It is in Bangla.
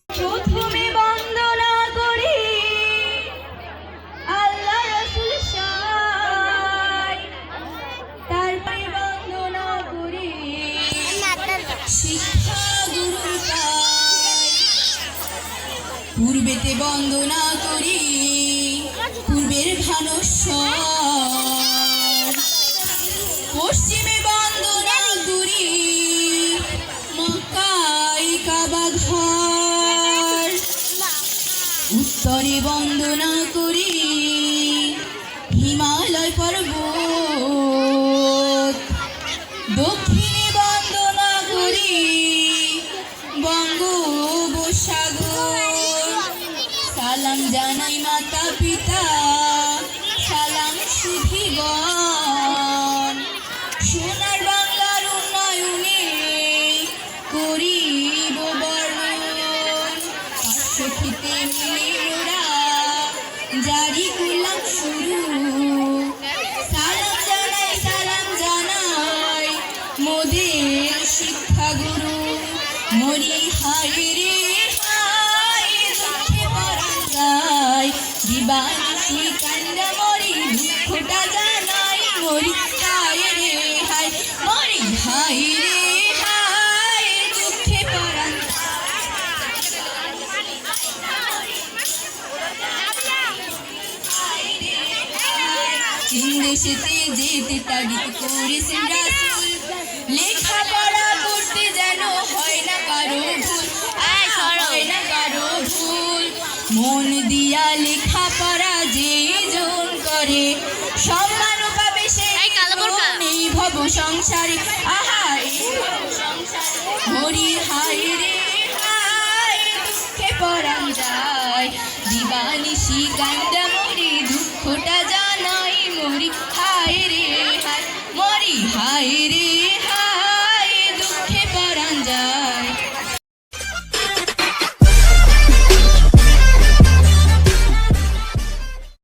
প্রথমে বন্দনা করি আল্লাহ রাসূল সাই, তারপরে বন্দনা করি শিক্ষা গুরুর পাই। পূর্বেতে বন্দনা করি পূর্বের ভানুস্বর, পশ্চিমে বন্দনা করি মক্কায় কাবা ঘর, উত্তরে বন্দনা করি হিমালয় পর্বত, দক্ষিণে বন্দনা করি বঙ্গোপসাগর। সালাম জানাই মাতা পিতা, সালাম সুধীগণ, সোনার বাংলার উন্নয়নে করিব বর্ণন। পাঠ্যপুথিতে মিলে মোরা জারি করলাম শুরু, সালাম জানাই মোদের শিক্ষাগুরু। মরি হায় রে হায় দুঃখে পরাণ যায়, দিবানিশি কান্দা মরি দুঃখটা জানাই। মরি হায় রে হায়, মরি হায় রে হায় দুঃখে পরাণ। চীন দেশেতে যেতে তাগিদ করেছেন রাসূল, লেখাপড়া করতে যেন হয় না কারো ভুল, হয় না কারো ভুল। মন দিয়া লেখাপড়া যে জন করে, সম্মান পাবে সে এই ভব সংসারে। আহা এই ভব সংসারে মরি হায় রে হায় দুঃখে পরাণ যায়, দিবানিশি কান্দা মরি দুঃখটা জানাই। মরি হায় রে হায়, মরি হায় রে